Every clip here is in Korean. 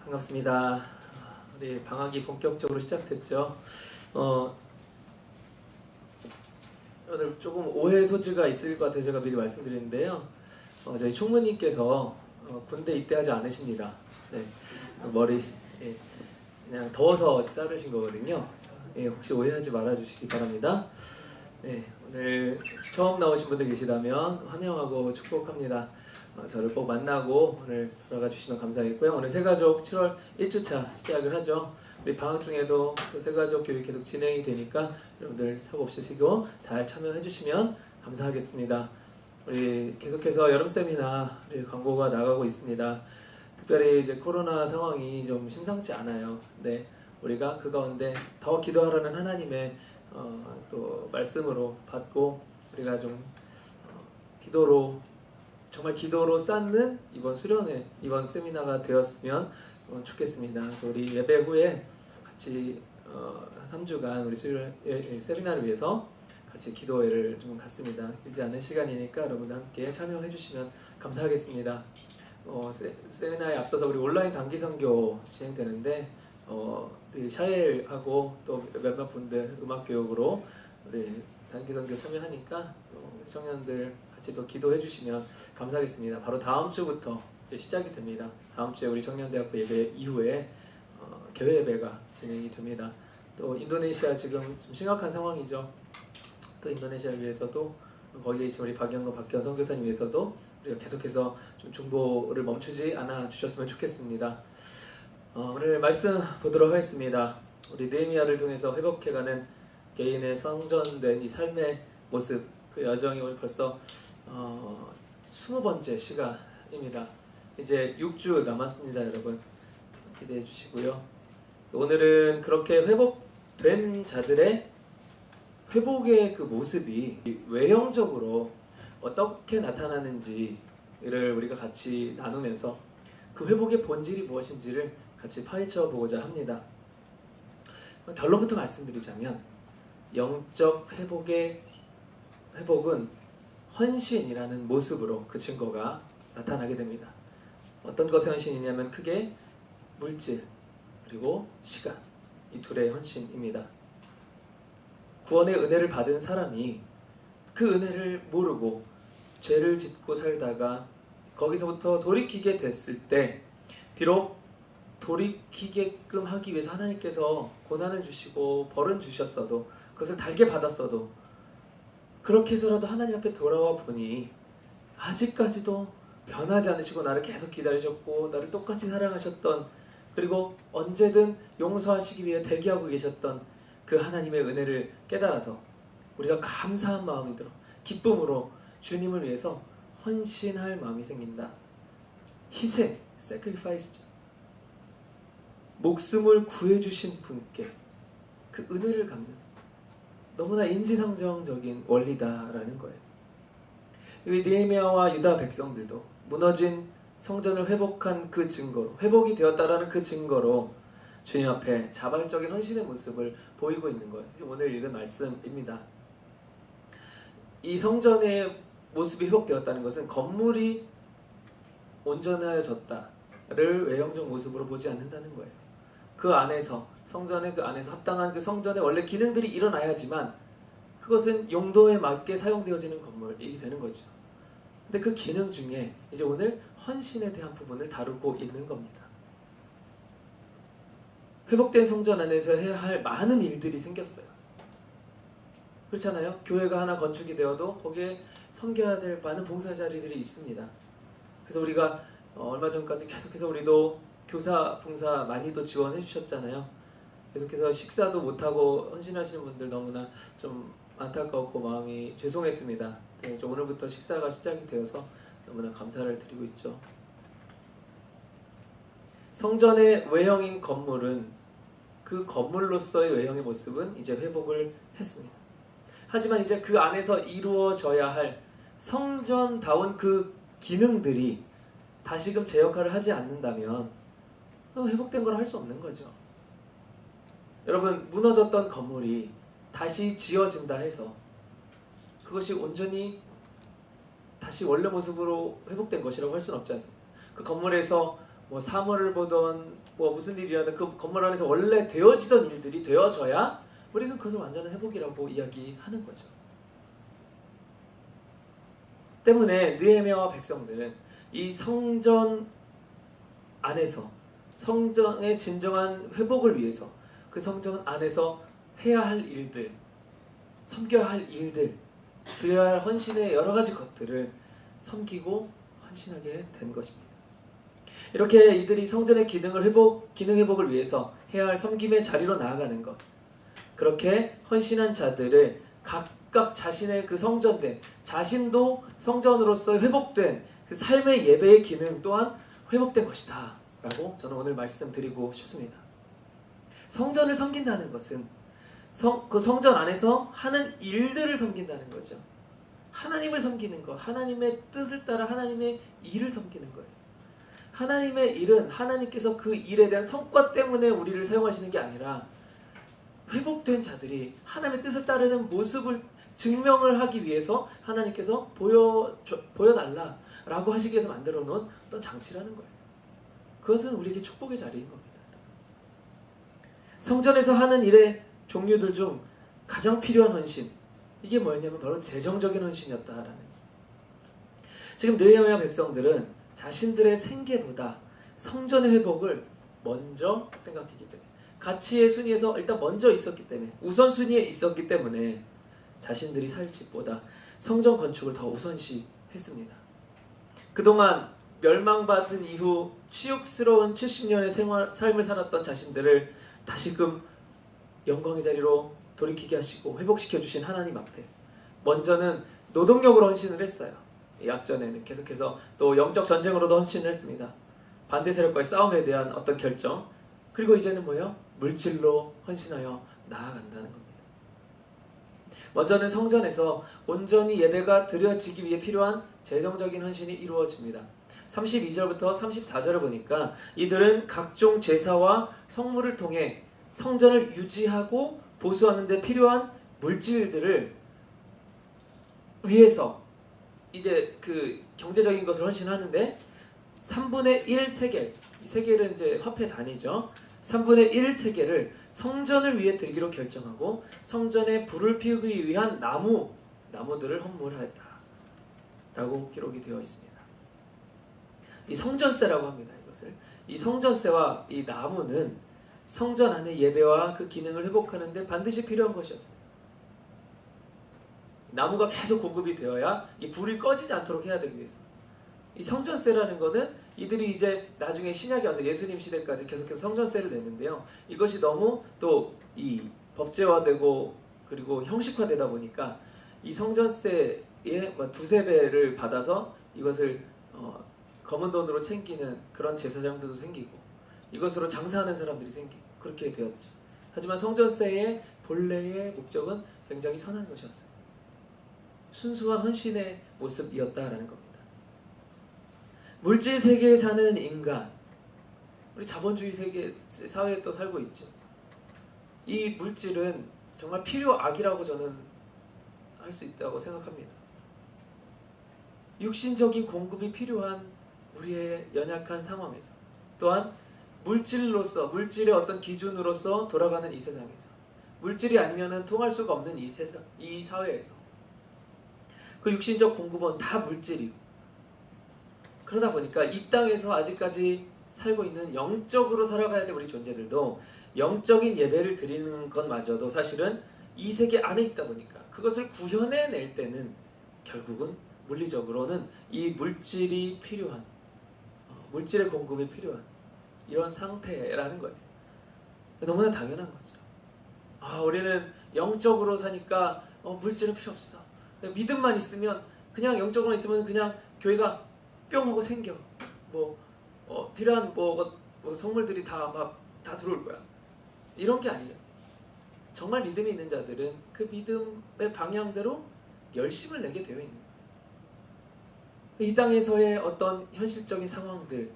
반갑습니다. 우리 방학이 본격적으로 시작됐죠. 오늘 조금 오해 소지가 있을 것 같아서 제가 미리 말씀드리는데요. 저희 총무님께서 군대 입대하지 않으십니다. 네, 머리 그냥 더워서 자르신 거거든요. 혹시 오해하지 말아주시기 바랍니다. 네, 오늘 처음 나오신 분들 계시다면 환영하고 축복합니다. 저를 꼭 만나고 오늘 돌아가 주시면 감사하겠고요. 오늘 새가족 7월 1주차 시작을 하죠. 우리 방학 중에도 또 새가족 교육 계속 진행이 되니까 여러분들 착오 없으시고 잘 참여해 주시면 감사하겠습니다. 우리 계속해서 여름 세미나 우리 광고가 나가고 있습니다. 특별히 이제 코로나 상황이 좀 심상치 않아요. 네, 우리가 그 가운데 더 기도하라는 하나님의 또 말씀으로 받고 우리가 좀 기도로 정말 기도로 쌓는 이번 수련회, 이번 세미나가 되었으면 좋겠습니다. 그래서 우리 예배 후에 같이 3주간 우리 세미나를 위해서 같이 기도회를 좀 갖습니다. 길지 않은 시간이니까 여러분들 함께 참여해 주시면 감사하겠습니다. 세미나에 앞서서 우리 온라인 단기 선교 진행되는데 우리 샤엘하고 또 몇몇 분들 음악 교육으로 우리 단기 선교 참여하니까 또 청년들 같이 또 기도해 주시면 감사하겠습니다. 바로 다음 주부터 이제 시작이 됩니다. 다음 주에 우리 청년대학교 예배 이후에 개회 예배가 진행이 됩니다. 또 인도네시아 지금 좀 심각한 상황이죠. 또 인도네시아를 위해서도 거기에 계신 우리 박기현 선교사님 위해서도 우리가 계속해서 좀 중보를 멈추지 않아 주셨으면 좋겠습니다. 오늘 말씀 보도록 하겠습니다. 우리 느헤미야를 통해서 회복해가는 개인의 성전된 이 삶의 모습, 그 여정이 오늘 벌써 20번째 시간입니다. 이제 6주 남았습니다, 여러분. 기대해 주시고요. 오늘은 그렇게 회복된 자들의 회복의 그 모습이 외형적으로 어떻게 나타나는지를 우리가 같이 나누면서 그 회복의 본질이 무엇인지를 같이 파헤쳐 보고자 합니다. 결론부터 말씀드리자면 영적 회복은 헌신이라는 모습으로 그 증거가 나타나게 됩니다. 어떤 것의 헌신이냐면 크게 물질 그리고 시간, 이 둘의 헌신입니다. 구원의 은혜를 받은 사람이 그 은혜를 모르고 죄를 짓고 살다가 거기서부터 돌이키게 됐을 때 비록 돌이키게끔 하기 위해서 하나님께서 고난을 주시고 벌은 주셨어도 그것을 달게 받았어도 그렇게 해서라도 하나님 앞에 돌아와 보니 아직까지도 변하지 않으시고 나를 계속 기다리셨고 나를 똑같이 사랑하셨던, 그리고 언제든 용서하시기 위해 대기하고 계셨던 그 하나님의 은혜를 깨달아서 우리가 감사한 마음이 들어 기쁨으로 주님을 위해서 헌신할 마음이 생긴다. 희생, sacrifice죠. 목숨을 구해주신 분께 그 은혜를 갚는 너무나 인지상정적인 원리다라는 거예요. 이 느헤미야와 유다 백성들도 무너진 성전을 회복한 그 증거로, 회복이 되었다라는 그 증거로 주님 앞에 자발적인 헌신의 모습을 보이고 있는 거예요. 오늘 읽은 말씀입니다. 이 성전의 모습이 회복되었다는 것은 건물이 온전해졌다를 외형적 모습으로 보지 않는다는 거예요. 그 안에서, 성전의 그 안에서 합당한 그 성전의 원래 기능들이 일어나야지만 그것은 용도에 맞게 사용되어지는 건물이 되는 거죠. 근데 그 기능 중에 이제 오늘 헌신에 대한 부분을 다루고 있는 겁니다. 회복된 성전 안에서 해야 할 많은 일들이 생겼어요. 그렇잖아요. 교회가 하나 건축이 되어도 거기에 섬겨야 될 많은 봉사 자리들이 있습니다. 그래서 우리가 얼마 전까지 계속해서 우리도 교사, 봉사 많이 또 지원해 주셨잖아요. 계속해서 식사도 못하고 헌신하시는 분들 너무나 좀 안타까웠고 마음이 죄송했습니다. 네, 오늘부터 식사가 시작이 되어서 너무나 감사를 드리고 있죠. 성전의 외형인 건물은 그 건물로서의 외형의 모습은 이제 회복을 했습니다. 하지만 이제 그 안에서 이루어져야 할 성전다운 그 기능들이 다시금 제 역할을 하지 않는다면 회복된 걸 할 수 없는 거죠. 여러분, 무너졌던 건물이 다시 지어진다 해서 그것이 온전히 다시 원래 모습으로 회복된 것이라고 할 수는 없지 않습니까? 그 건물에서 뭐 사물을 보던 뭐 무슨 일이라든 그 건물 안에서 원래 되어지던 일들이 되어져야 우리는 그것을 완전한 회복이라고 이야기하는 거죠. 때문에 느헤미야와 백성들은 이 성전 안에서 성전의 진정한 회복을 위해서 그 성전 안에서 해야 할 일들, 섬겨야 할 일들, 드려야 할 헌신의 여러 가지 것들을 섬기고 헌신하게 된 것입니다. 이렇게 이들이 성전의 기능 회복을 위해서 해야 할 섬김의 자리로 나아가는 것, 그렇게 헌신한 자들을 각각 자신의 그 성전된, 자신도 성전으로서 회복된 그 삶의 예배의 기능 또한 회복된 것이다 라고 저는 오늘 말씀드리고 싶습니다. 성전을 섬긴다는 것은 그 성전 안에서 하는 일들을 섬긴다는 거죠. 하나님을 섬기는 것, 하나님의 뜻을 따라 하나님의 일을 섬기는 거예요. 하나님의 일은 하나님께서 그 일에 대한 성과 때문에 우리를 사용하시는 게 아니라 회복된 자들이 하나님의 뜻을 따르는 모습을 증명을 하기 위해서 하나님께서 보여달라라고 하시기 위해서 만들어 놓은 어떤 장치라는 거예요. 그것은 우리에게 축복의 자리인 겁니다. 성전에서 하는 일의 종류들 중 가장 필요한 헌신, 이게 뭐였냐면 바로 재정적인 헌신이었다라는 거예요. 지금 느헤미야 백성들은 자신들의 생계보다 성전의 회복을 먼저 생각했기 때문에, 가치의 순위에서 일단 먼저 있었기 때문에, 우선순위에 있었기 때문에 자신들이 살 집보다 성전 건축을 더 우선시했습니다. 그동안 멸망받은 이후 치욕스러운 70년의 삶을 살았던 자신들을 다시금 영광의 자리로 돌이키게 하시고 회복시켜 주신 하나님 앞에 먼저는 노동력으로 헌신을 했어요. 약전에는 계속해서 또 영적 전쟁으로도 헌신을 했습니다. 반대 세력과의 싸움에 대한 어떤 결정, 그리고 이제는 뭐예요? 물질로 헌신하여 나아간다는 겁니다. 먼저는 성전에서 온전히 예배가 드려지기 위해 필요한 재정적인 헌신이 이루어집니다. 32절부터 34절을 보니까 이들은 각종 제사와 성물을 통해 성전을 유지하고 보수하는 데 필요한 물질들을 위해서 이제 그 경제적인 것을 헌신하는데 3분의 1 세겔, 이 세겔은 이제 화폐 단위죠. 3분의 1 세겔을 성전을 위해 드리기로 결정하고 성전에 불을 피우기 위한 나무들을 헌물하였다 라고 기록이 되어 있습니다. 이 성전세라고 합니다. 이것을. 이 성전세와 이 나무는 성전 안의 예배와 그 기능을 회복하는 데 반드시 필요한 것이었어요. 나무가 계속 공급이 되어야 이 불이 꺼지지 않도록 해야 되기 위해서. 이 성전세라는 거는 이들이 이제 나중에 신약에 와서 예수님 시대까지 계속해서 성전세를 냈는데요. 이것이 너무 또 이 법제화되고 그리고 형식화되다 보니까 이 성전세의 두세 배를 받아서 이것을 검은 돈으로 챙기는 그런 제사장들도 생기고 이것으로 장사하는 사람들이 생기고 그렇게 되었죠. 하지만 성전세의 본래의 목적은 굉장히 선한 것이었어요. 순수한 헌신의 모습이었다라는 겁니다. 물질 세계에 사는 인간, 우리 자본주의 세계 사회에 또 살고 있죠. 이 물질은 정말 필요악이라고 저는 할 수 있다고 생각합니다. 육신적인 공급이 필요한 우리의 연약한 상황에서, 또한 물질로서, 물질의 어떤 기준으로서 돌아가는 이 세상에서, 물질이 아니면은 통할 수가 없는 이 세상, 이 사회에서 그 육신적 공급은 다 물질이고, 그러다 보니까 이 땅에서 아직까지 살고 있는 영적으로 살아가야 될 우리 존재들도 영적인 예배를 드리는 것마저도 사실은 이 세계 안에 있다 보니까 그것을 구현해낼 때는 결국은 물리적으로는 이 물질이 필요한, 물질의 공급이 필요한 이런 상태라는 거예요. 너무나 당연한 거죠. 우리는 영적으로 사니까 물질은 필요 없어. 믿음만 있으면, 그냥 영적으로 있으면 그냥 교회가 뿅 하고 생겨. 필요한 성물들이 다 들어올 거야. 이런 게 아니죠. 정말 믿음이 있는 자들은 그 믿음의 방향대로 열심을 내게 되어 있는 거예요. 이 땅에서의 어떤 현실적인 상황들을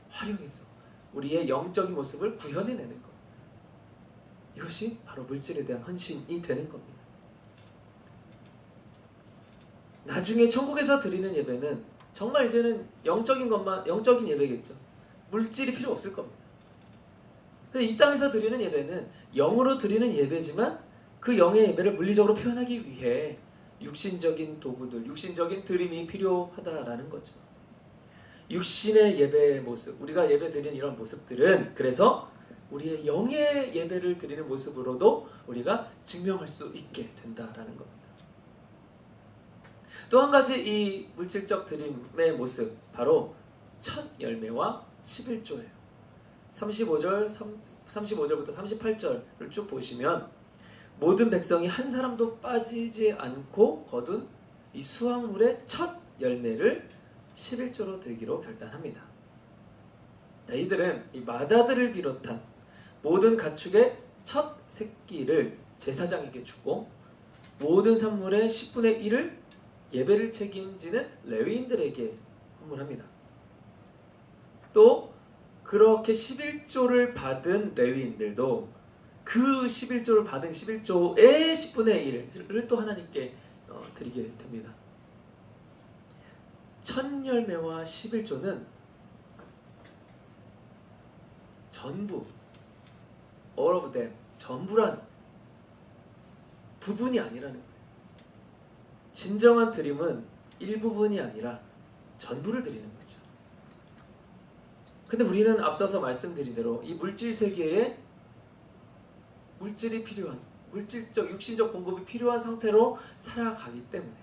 활용해서 우리의 영적인 모습을 구현해내는 것, 이것이 바로 물질에 대한 헌신이 되는 겁니다. 나중에 천국에서 드리는 예배는 정말 이제는 영적인 예배겠죠. 물질이 필요 없을 겁니다. 이 땅에서 드리는 예배는 영으로 드리는 예배지만 그 영의 예배를 물리적으로 표현하기 위해 육신적인 도구들, 육신적인 드림이 필요하다라는 거죠. 육신의 예배의 모습, 우리가 예배 드리는 이런 모습들은 그래서 우리의 영의 예배를 드리는 모습으로도 우리가 증명할 수 있게 된다라는 겁니다. 또 한 가지 이 물질적 드림의 모습, 바로 첫 열매와 11조예요. 35절부터 38절을 쭉 보시면 모든 백성이 한 사람도 빠지지 않고 거둔 이 수확물의 첫 열매를 11조로 드리기로 결단합니다. 자, 이들은 이 마다들을 비롯한 모든 가축의 첫 새끼를 제사장에게 주고 모든 산물의 10분의 1을 예배를 책임지는 레위인들에게 헌물합니다. 또 그렇게 11조를 받은 레위인들도 그 11조를 받은 11조의 10분의 1을 또 하나님께 드리게 됩니다. 첫 열매와 11조는 전부, all of them, 전부란 부분이 아니라는 거예요. 진정한 드림은 일부분이 아니라 전부를 드리는 거죠. 근데 우리는 앞서서 말씀드린 대로 이 물질 세계에 물질이 필요한, 물질적, 육신적 공급이 필요한 상태로 살아가기 때문에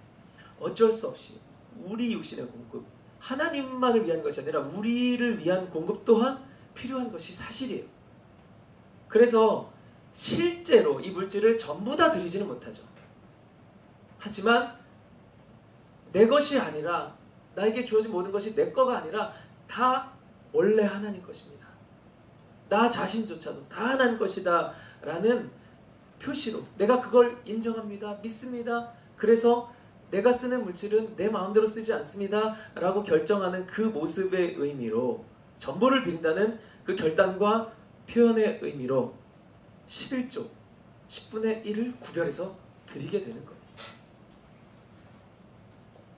어쩔 수 없이 우리 육신의 공급, 하나님만을 위한 것이 아니라 우리를 위한 공급 또한 필요한 것이 사실이에요. 그래서 실제로 이 물질을 전부 다 드리지는 못하죠. 하지만 내 것이 아니라, 나에게 주어진 모든 것이 내 거가 아니라 다 원래 하나님 것입니다. 나 자신조차도 다 하나님 것이다 라는 표시로 내가 그걸 인정합니다. 믿습니다. 그래서 내가 쓰는 물질은 내 마음대로 쓰지 않습니다 라고 결정하는 그 모습의 의미로, 전부를 드린다는 그 결단과 표현의 의미로 11조 10분의 1을 구별해서 드리게 되는 거예요.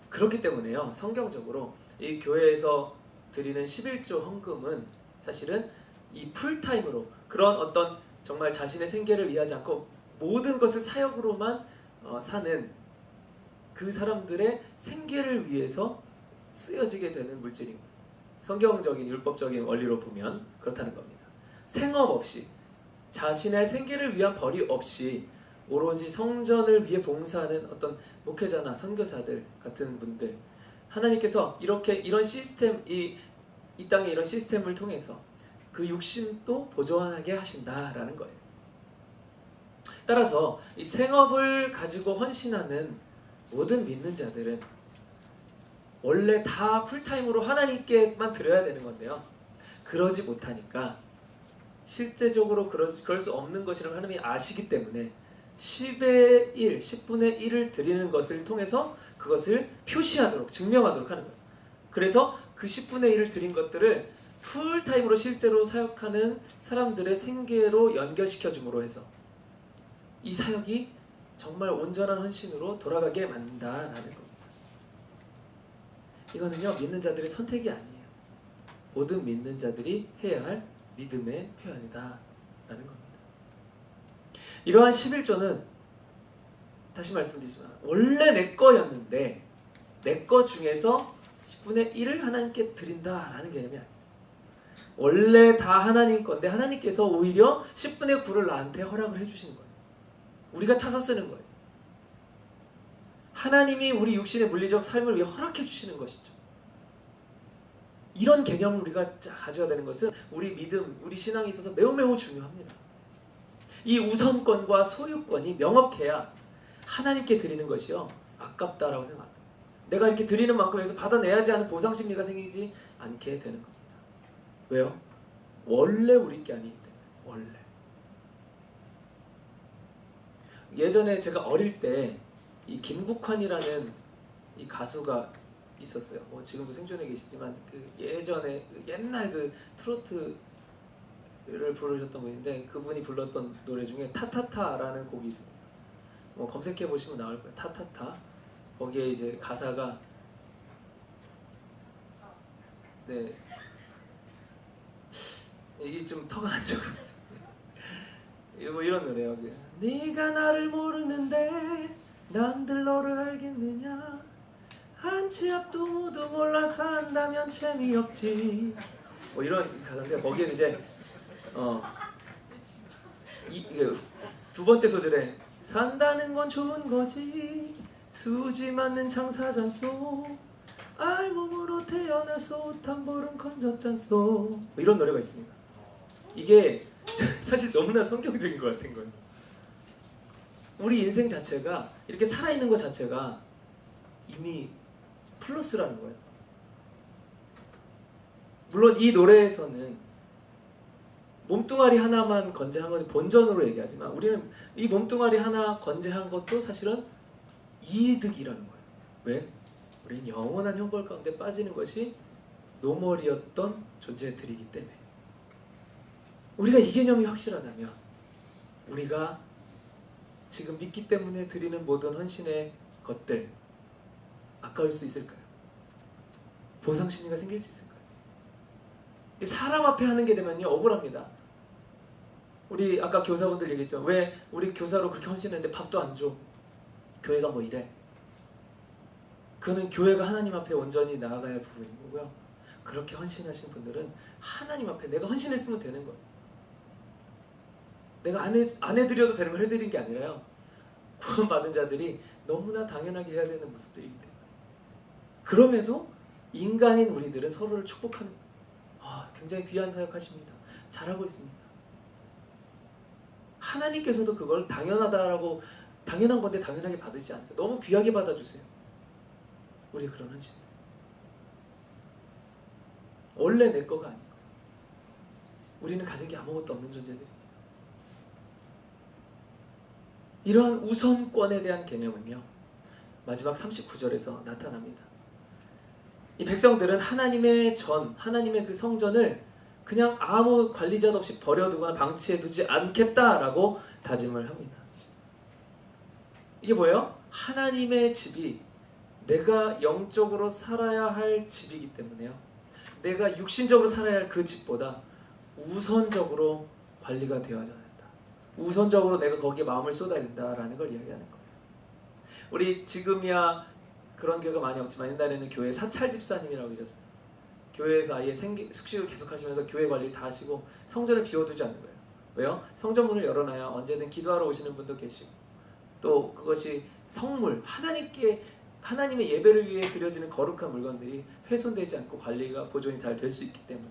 그렇기 때문에요, 성경적으로 이 교회에서 드리는 11조 헌금은 사실은 이 풀타임으로, 그런 어떤 정말 자신의 생계를 위하지 않고 모든 것을 사역으로만 사는 그 사람들의 생계를 위해서 쓰여지게 되는 물질입니다. 성경적인 율법적인 원리로 보면 그렇다는 겁니다. 생업 없이, 자신의 생계를 위한 벌이 없이 오로지 성전을 위해 봉사하는 어떤 목회자나 선교사들 같은 분들, 하나님께서 이런 시스템, 이 땅의 이런 시스템을 통해서 그 육신도 보존하게 하신다라는 거예요. 따라서 이 생업을 가지고 헌신하는 모든 믿는 자들은 원래 다 풀타임으로 하나님께만 드려야 되는 건데요, 그러지 못하니까 실제적으로 그럴 수 없는 것이라고 하나님이 아시기 때문에 10의 1, 10분의 1을 드리는 것을 통해서 그것을 표시하도록, 증명하도록 하는 거예요. 그래서 그 10분의 1을 드린 것들을 풀타임으로 실제로 사역하는 사람들의 생계로 연결시켜 줌으로 해서 이 사역이 정말 온전한 헌신으로 돌아가게 만든다라는 겁니다. 이거는요, 믿는 자들의 선택이 아니에요. 모든 믿는 자들이 해야 할 믿음의 표현이다라는 겁니다. 이러한 11조는 다시 말씀드리지만 원래 내 거였는데 내 거 중에서 10분의 1을 하나님께 드린다라는 개념이 아니에요. 원래 다 하나님 건데 하나님께서 오히려 10분의 9를 나한테 허락을 해주시는 거예요. 우리가 타서 쓰는 거예요. 하나님이 우리 육신의 물리적 삶을 위해 허락해 주시는 것이죠. 이런 개념을 우리가 가져야 되는 것은 우리 믿음, 우리 신앙에 있어서 매우 매우 중요합니다. 이 우선권과 소유권이 명확해야 하나님께 드리는 것이요, 아깝다라고 생각합니다. 내가 이렇게 드리는 만큼 해서 받아내야지 하는 보상심리가 생기지 않게 되는 겁니다. 왜요? 원래 우리 게 아니기 때문에. 원래. 예전에 제가 어릴 때 이 김국환이라는 이 가수가 있었어요. 지금도 생존해 계시지만 그 예전에 옛날 그 트로트를 부르셨던 분인데, 그분이 불렀던 노래 중에 타타타라는 곡이 있습니다. 검색해 보시면 나올 거예요. 타타타. 거기에 이제 가사가 네, 이게 좀 터가 안 좋았어요. 뭐 이런 노래요. 네가 나를 모르는데 난들 너를 알겠느냐. 한 치 앞도 모두 몰라서 한다면 재미없지. 뭐 이런 가사인데 거기에 이제 이게 두 번째 소절에 산다는 건 좋은 거지 수지 맞는 장사잔소 알몸으로 태어나서 옷 한 벌은 건졌잖소. 뭐 이런 노래가 있습니다. 이게 사실 너무나 성경적인 것 같은 거예요. 우리 인생 자체가 이렇게 살아있는 것 자체가 이미 플러스라는 거예요. 물론 이 노래에서는 몸뚱아리 하나만 건재한 건 본전으로 얘기하지만 우리는 이 몸뚱아리 하나 건재한 것도 사실은 이득이라는 거예요. 왜? 우리는 영원한 형벌 가운데 빠지는 것이 노멀이었던 존재들이기 때문에. 우리가 이 개념이 확실하다면 우리가 지금 믿기 때문에 드리는 모든 헌신의 것들 아까울 수 있을까요? 보상심리가 생길 수 있을까요? 사람 앞에 하는 게 되면요 억울합니다. 우리 아까 교사분들 얘기했죠. 왜 우리 교사로 그렇게 헌신했는데 밥도 안 줘? 교회가 뭐 이래? 그거는 교회가 하나님 앞에 온전히 나아가야 할 부분인 거고요. 그렇게 헌신하신 분들은 하나님 앞에 내가 헌신했으면 되는 거예요. 내가 안 해드려도 되는 걸 해드린 게 아니라요. 구원받은 자들이 너무나 당연하게 해야 되는 모습들이기 때문에. 그럼에도 인간인 우리들은 서로를 축복하는 굉장히 귀한 사역하십니다. 잘하고 있습니다. 하나님께서도 그걸 당연하다라고 당연한 건데 당연하게 받으시지 않으세요. 너무 귀하게 받아주세요. 우리 그런 헌신들. 원래 내 거가 아닌 거예요. 우리는 가진 게 아무것도 없는 존재들이에요. 이러한 우선권에 대한 개념은요 마지막 39절에서 나타납니다. 이 백성들은 하나님의 하나님의 그 성전을 그냥 아무 관리자도 없이 버려두거나 방치해두지 않겠다라고 다짐을 합니다. 이게 뭐예요? 하나님의 집이 내가 영적으로 살아야 할 집이기 때문에요. 내가 육신적으로 살아야 할 그 집보다 우선적으로 관리가 되어야 된다. 우선적으로 내가 거기에 마음을 쏟아야 된다라는 걸 이야기하는 거예요. 우리 지금이야 그런 교회가 많이 없지만 옛날에는 교회 사찰 집사님이라고 계셨어요. 교회에서 아예 숙식을 계속 하시면서 교회 관리를 다 하시고 성전을 비워두지 않는 거예요. 왜요? 성전 문을 열어놔야 언제든 기도하러 오시는 분도 계시고 또 그것이 성물, 하나님의 예배를 위해 드려지는 거룩한 물건들이 훼손되지 않고 관리가 보존이 잘 될 수 있기 때문에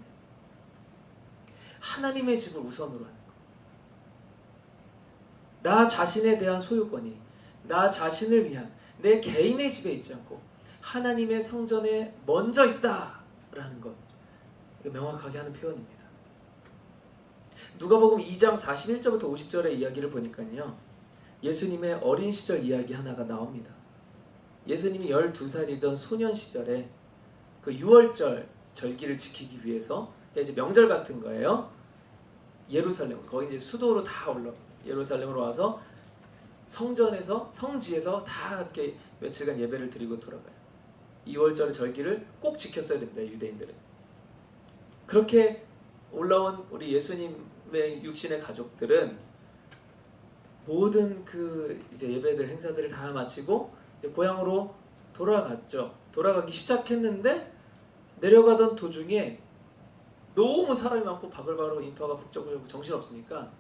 하나님의 집을 우선으로 하는 거예요. 나 자신에 대한 소유권이 나 자신을 위한 내 개인의 집에 있지 않고 하나님의 성전에 먼저 있다라는 것, 명확하게 하는 표현입니다. 누가복음 2장 41절부터 50절의 이야기를 보니까요 예수님의 어린 시절 이야기 하나가 나옵니다. 예수님이 12살이던 소년 시절에 그 6월절 절기를 지키기 위해서 이제 명절 같은 거예요. 예루살렘, 거기 이제 수도로 다 예루살렘으로 와서 성지에서 다 함께 며칠간 예배를 드리고 돌아가요. 2월절 절기를 꼭 지켰어야 됩니다. 유대인들은. 그렇게 올라온 우리 예수님의 육신의 가족들은 모든 그 이제 예배들 행사들을 다 마치고 이제 고향으로 돌아갔죠. 돌아가기 시작했는데 내려가던 도중에 너무 사람이 많고 바글바글 인파가 북적북적 정신없으니까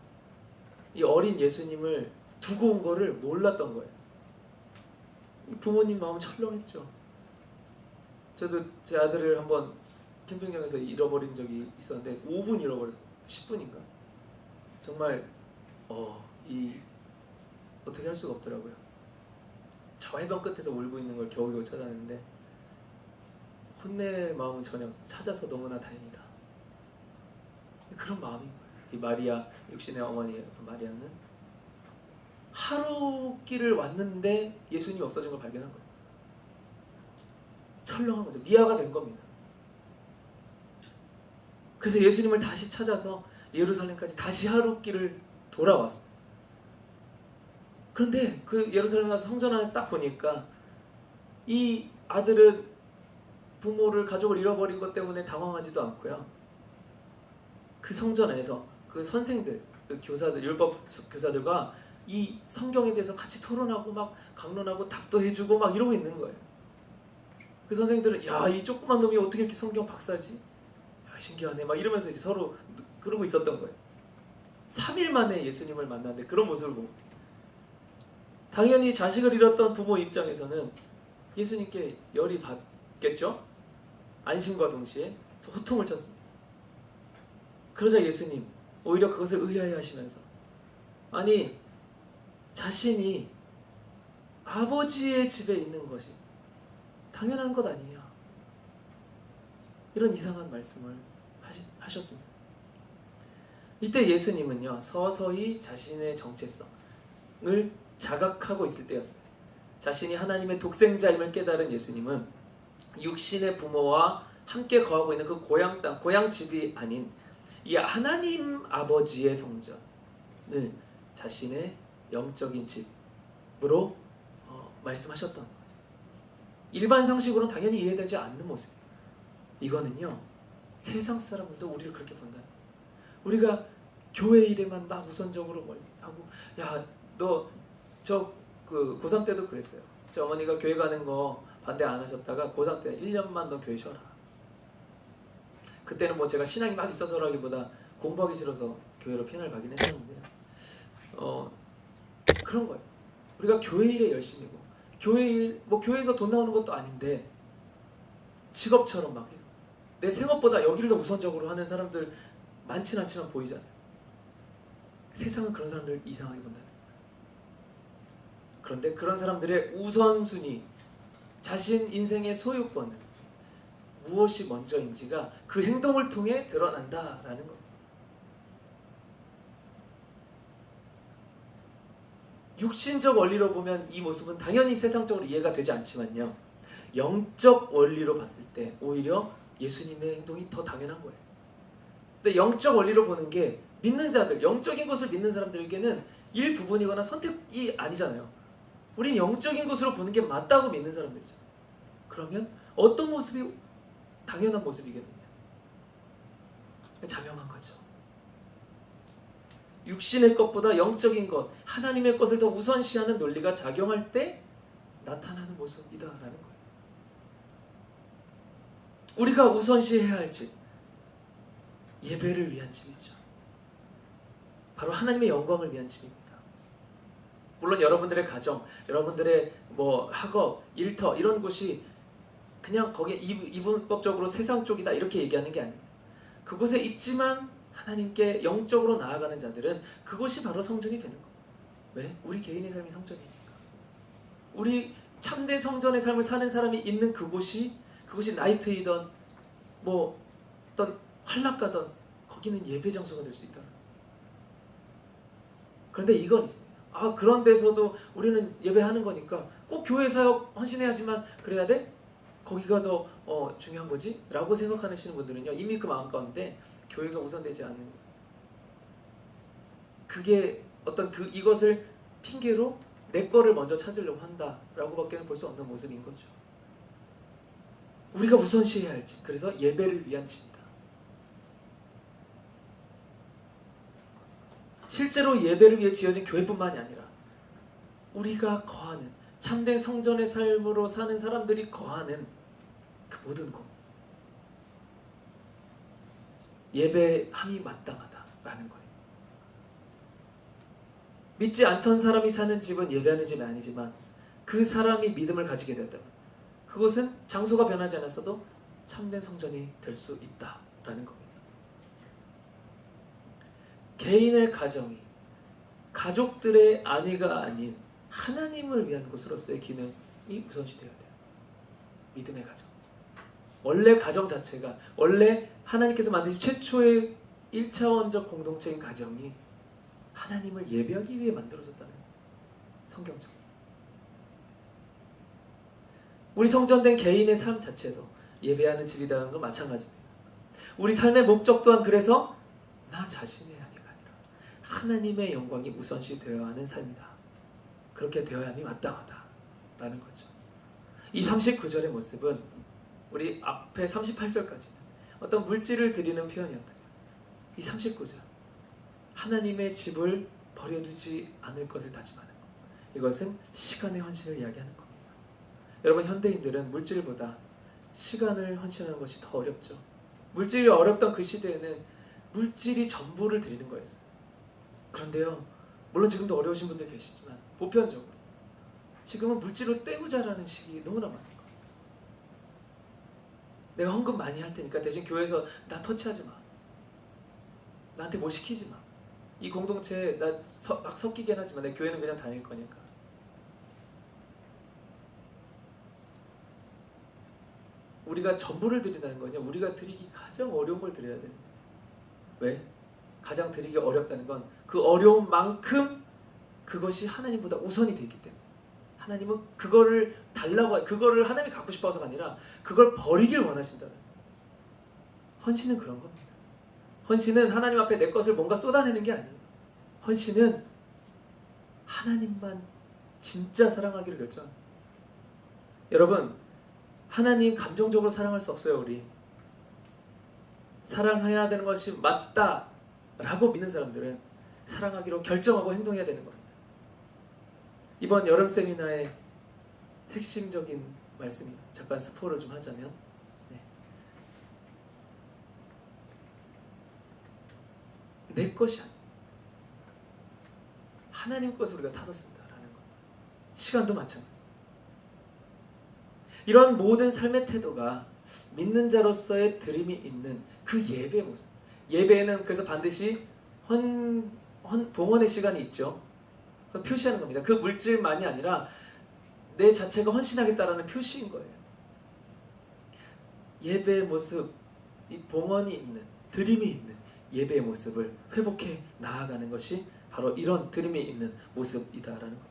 이 어린 예수님을 두고 온 거를 몰랐던 거예요. 부모님 마음은 철렁했죠. 저도 제 아들을 한번 캠핑장에서 잃어버린 적이 있었는데 5분 잃어버렸어요. 10분인가. 정말 어떻게 할 수가 없더라고요. 저 해변 끝에서 울고 있는 걸 겨우겨우 찾아냈는데 혼낼 마음은 전혀 없어요. 찾아서 너무나 다행이다. 그런 마음인 거예요. 이 마리아, 육신의 어머니였던 마리아는 하루길을 왔는데 예수님이 없어진 걸 발견한 거예요. 철렁한 거죠. 미아가 된 겁니다. 그래서 예수님을 다시 찾아서 예루살렘까지 다시 하루길을 돌아왔어요. 그런데 그 예루살렘 가서 성전 안에 딱 보니까 이 아들은 부모를 가족을 잃어버린 것 때문에 당황하지도 않고요. 그 성전 안에서 그 선생들, 그 교사들, 율법 교사들과 이 성경에 대해서 같이 토론하고 막 강론하고 답도 해주고 막 이러고 있는 거예요. 그 선생들은 야, 이 조그만 놈이 어떻게 이렇게 성경 박사지? 야, 신기하네. 막 이러면서 이제 서로 그러고 있었던 거예요. 3일 만에 예수님을 만났는데 그런 모습을 보고, 당연히 자식을 잃었던 부모 입장에서는 예수님께 열이 받겠죠? 안심과 동시에 호통을 쳤습니다. 그러자 예수님 오히려 그것을 의아해하시면서, 아니 자신이 아버지의 집에 있는 것이 당연한 것 아니냐, 이런 이상한 말씀을 하셨습니다. 이때 예수님은요 서서히 자신의 정체성을 자각하고 있을 때였어요. 자신이 하나님의 독생자임을 깨달은 예수님은 육신의 부모와 함께 거하고 있는 그 고향 땅, 고향 집이 아닌 이 하나님 아버지의 성전을 자신의 영적인 집으로 말씀하셨던 거죠. 일반 상식으로는 당연히 이해되지 않는 모습. 이거는요 세상 사람들도 우리를 그렇게 본다. 우리가 교회 일에만 막 우선적으로 하고, 야, 너 저 그 고3 때도 그랬어요. 저 어머니가 교회 가는 거 반대 안 하셨다가 고3 때 1년만 너 교회 쉬어라. 그때는 뭐 제가 신앙이 막 있어서라기보다 공부하기 싫어서 교회로 편을 가긴 했었는데요. 그런 거예요. 우리가 교회 일에 열심이고, 교회 일, 뭐 교회에서 돈 나오는 것도 아닌데 직업처럼 막 해요. 내 생업보다 여기를 더 우선적으로 하는 사람들 많진 않지만 보이잖아요. 세상은 그런 사람들 이상하게 본다는 거예요. 그런데 그런 사람들의 우선순위, 자신 인생의 소유권은 무엇이 먼저인지가 그 행동을 통해 드러난다라는 거예요. 육신적 원리로 보면 이 모습은 당연히 세상적으로 이해가 되지 않지만요, 영적 원리로 봤을 때 오히려 예수님의 행동이 더 당연한 거예요. 근데 영적 원리로 보는 게 믿는 자들, 영적인 것을 믿는 사람들에게는 일부분이거나 선택이 아니잖아요. 우린 영적인 것으로 보는 게 맞다고 믿는 사람들이죠. 그러면 어떤 모습이 당연한 모습이겠느냐? 자명한 거죠. 육신의 것보다 영적인 것, 하나님의 것을 더 우선시하는 논리가 작용할 때 나타나는 모습이다라는 거예요. 우리가 우선시해야 할 집, 예배를 위한 집이죠. 바로 하나님의 영광을 위한 집입니다. 물론 여러분들의 가정, 여러분들의 뭐 학업, 일터 이런 곳이 그냥 거기에 이분법적으로 세상 쪽이다 이렇게 얘기하는 게 아니에요. 그곳에 있지만 하나님께 영적으로 나아가는 자들은 그곳이 바로 성전이 되는 거예요. 왜? 우리 개인의 삶이 성전이니까. 우리 참된 성전의 삶을 사는 사람이 있는 그곳이 나이트이던 뭐 어떤 환락가던 거기는 예배 장소가 될 수 있다. 그런데 이건 있습니다. 그런 데서도 우리는 예배하는 거니까 꼭 교회 사역 헌신해야지만 그래야 돼? 거기가 더 중요한 거지? 라고 생각하시는 분들은요, 이미 그 마음 가운데 교회가 우선되지 않는 거예요. 그게 어떤 이것을 핑계로 내 거를 먼저 찾으려고 한다라고 밖에는 볼 수 없는 모습인 거죠. 우리가 우선시해야 할 집, 그래서 예배를 위한 집이다. 실제로 예배를 위해 지어진 교회뿐만이 아니라 우리가 거하는 참된 성전의 삶으로 사는 사람들이 거하는 그 모든 곳, 예배함이 마땅하다라는 거예요. 믿지 않던 사람이 사는 집은 예배하는 집이 아니지만 그 사람이 믿음을 가지게 된다면 그곳은 장소가 변하지 않았어도 참된 성전이 될 수 있다라는 겁니다. 개인의 가정이 가족들의 안위가 아닌 하나님을 위한 곳으로서의 기능이 우선시되어야 돼요. 믿음의 가정. 원래 가정 자체가, 원래 하나님께서 만드신 최초의 1차원적 공동체인 가정이 하나님을 예배하기 위해 만들어졌다는 성경적. 우리 성전된 개인의 삶 자체도 예배하는 집이라는 건 마찬가지입니다. 우리 삶의 목적 또한 그래서 나 자신의 안위가 아니라 하나님의 영광이 우선시 되어야 하는 삶이다. 그렇게 되어야 함이 마땅하다라는 거죠. 이 39절의 모습은 우리 앞에 38절까지는 어떤 물질을 드리는 표현이었다. 이 39절 하나님의 집을 버려두지 않을 것을 다짐하는 것. 이것은 시간의 헌신을 이야기하는 겁니다. 여러분, 현대인들은 물질보다 시간을 헌신하는 것이 더 어렵죠. 물질이 어렵던 그 시대에는 물질이 전부를 드리는 거였어요. 그런데요, 물론 지금도 어려우신 분들 계시지만 보편적으로 지금은 물질로 때우자라는 식이 너무나 많은 거예요. 내가 헌금 많이 할 테니까 대신 교회에서 나 터치하지 마. 나한테 뭐 시키지 마. 이 공동체에 나 막 섞이긴 하지만 내 교회는 그냥 다닐 거니까. 우리가 전부를 드린다는 거냐? 우리가 드리기 가장 어려운 걸 드려야 되는 거예요. 왜? 가장 드리기 어렵다는 건 그 어려운 만큼 그것이 하나님보다 우선이 되기 때문에. 하나님은 그거를 달라고, 그거를 하나님이 갖고 싶어서가 아니라 그걸 버리길 원하신다는 거예요. 헌신은 그런 겁니다. 헌신은 하나님 앞에 내 것을 뭔가 쏟아내는 게 아니에요. 헌신은 하나님만 진짜 사랑하기를 결정합니다. 여러분, 하나님 감정적으로 사랑할 수 없어요. 우리 사랑해야 되는 것이 맞다라고 믿는 사람들은 사랑하기로 결정하고 행동해야 되는 겁니다. 이번 여름 세미나의 핵심적인 말씀이, 잠깐 스포를 좀 하자면, 내 것이 아니에요. 하나님 것을 우리가 타서 쓴다라는 것. 시간도 마찬가지. 이런 모든 삶의 태도가 믿는 자로서의 드림이 있는 그 예배의 모습. 예배에는 그래서 반드시 봉헌의 시간이 있죠. 표시하는 겁니다. 그 물질만이 아니라 내 자체가 헌신하겠다라는 표시인 거예요. 예배의 모습, 이 봉헌이 있는, 드림이 있는 예배의 모습을 회복해 나아가는 것이 바로 이런 드림이 있는 모습이다라는 겁니다.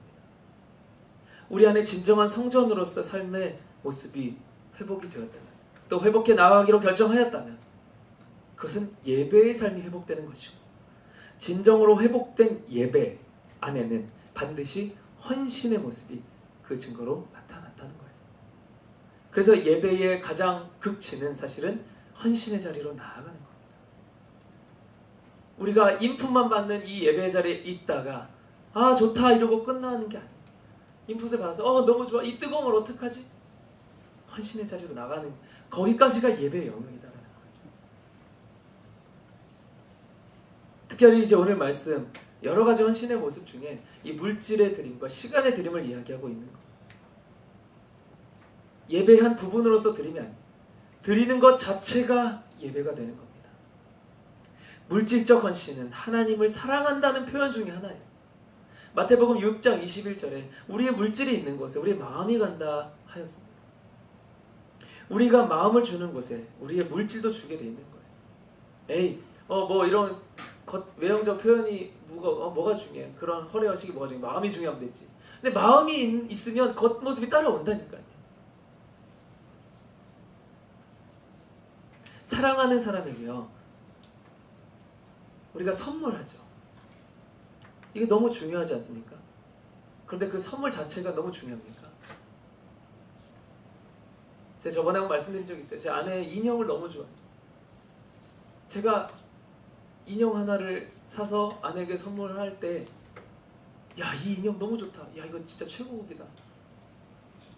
우리 안에 진정한 성전으로서 삶의 모습이 회복이 되었다면, 또 회복해 나아가기로 결정하였다면, 그것은 예배의 삶이 회복되는 것이고, 진정으로 회복된 예배 안에는 반드시 헌신의 모습이 그 증거로 나타났다는 거예요. 그래서 예배의 가장 극치는 사실은 헌신의 자리로 나아가는 겁니다. 우리가 인풋만 받는 이 예배 자리에 있다가 아 좋다 이러고 끝나는 게 아니에요. 인풋을 받아서 너무 좋아, 이 뜨거운 걸 어떡하지? 헌신의 자리로 나가는, 거기까지가 예배의 영역이다. 특별히 이제 오늘 말씀 여러 가지 헌신의 모습 중에 이 물질의 드림과 시간의 드림을 이야기하고 있는 것. 예배의 한 부분으로서 드림이 아니에요. 드리는 것 자체가 예배가 되는 겁니다. 물질적 헌신은 하나님을 사랑한다는 표현 중에 하나예요. 마태복음 6장 21절에 우리의 물질이 있는 곳에 우리의 마음이 간다 하였습니다. 우리가 마음을 주는 곳에 우리의 물질도 주게 돼 있는 거예요. 뭐 이런 외형적 표현이 뭐가 중요해? 그런 허례허식이 뭐가 중요해? 마음이 중요하면 되지. 근데 마음이 있으면 겉모습이 따라온다니까요. 사랑하는 사람에게요, 우리가 선물하죠. 이게 너무 중요하지 않습니까? 그런데 그 선물 자체가 너무 중요합니까? 제가 저번에 한번 말씀드린 적이 있어요. 제 아내 인형을 너무 좋아해요. 제가 인형 하나를 사서 아내에게 선물할 때, 야, 이 인형 너무 좋다. 야, 이거 진짜 최고급이다.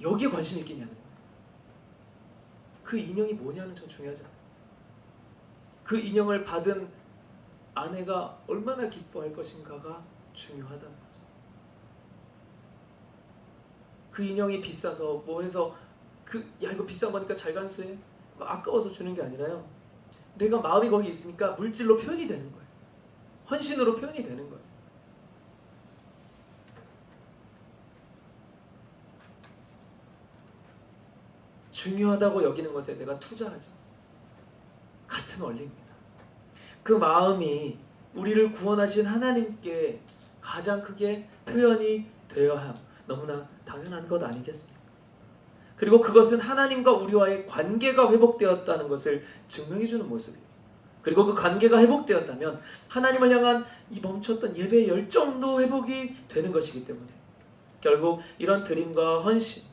여기에 관심 있겠냐는 거예요. 그 인형이 뭐냐는 전 중요하지 않아요. 그 인형을 받은 아내가 얼마나 기뻐할 것인가가 중요하다는 거죠. 그 인형이 비싸서 뭐 해서 야 이거 비싼 거니까 잘 간수해, 아까워서 주는 게 아니라요, 내가 마음이 거기 있으니까 물질로 표현이 되는 거예요. 헌신으로 표현이 되는 거예요. 중요하다고 여기는 것에 내가 투자하죠. 같은 원리입니다. 그 마음이 우리를 구원하신 하나님께 가장 크게 표현이 되어야 함, 너무나 당연한 것 아니겠습니까? 그리고 그것은 하나님과 우리와의 관계가 회복되었다는 것을 증명해주는 모습이에요. 그리고 그 관계가 회복되었다면 하나님을 향한 이 멈췄던 예배의 열정도 회복이 되는 것이기 때문에 결국 이런 드림과 헌신,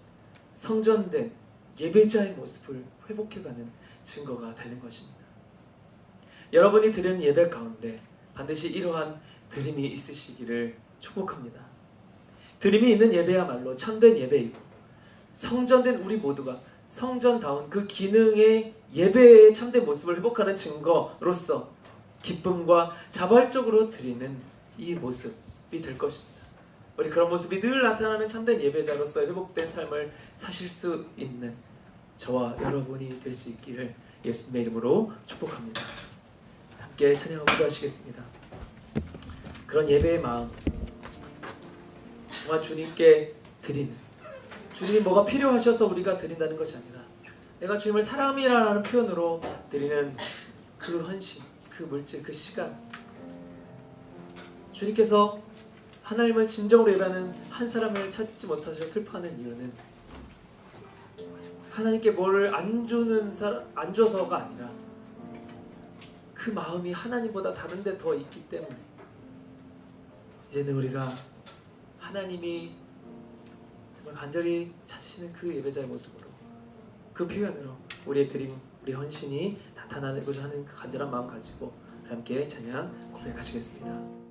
성전된 예배자의 모습을 회복해가는 증거가 되는 것입니다. 여러분이 드리는 예배 가운데 반드시 이러한 드림이 있으시기를 축복합니다. 드림이 있는 예배야말로 참된 예배이고 성전된 우리 모두가 성전다운 그 기능의 예배의 참된 모습을 회복하는 증거로서 기쁨과 자발적으로 드리는 이 모습이 될 것입니다. 우리 그런 모습이 늘 나타나는 참된 예배자로서 회복된 삶을 사실 수 있는 저와 여러분이 될 수 있기를 예수님의 이름으로 축복합니다. 함께 찬양하고 기도하시겠습니다. 그런 예배의 마음, 정말 주님께 드리는, 주님이 뭐가 필요하셔서 우리가 드린다는 것이 아니라 내가 주님을 사랑합니다라는 표현으로 드리는 그 헌신, 그 물질, 그 시간, 주님께서 하나님을 진정으로 예배하는 한 사람을 찾지 못하셔서 슬퍼하는 이유는 하나님께 뭐를 안 줘서가 아니라 그 마음이 하나님보다 다른 데 더 있기 때문에 이제는 우리가 하나님이 정말 간절히 찾으시는 그 예배자의 모습으로, 그 표현으로 우리의 드림, 우리 헌신이 나타나고자 하는 그 간절한 마음 가지고 함께 찬양 고백하시겠습니다.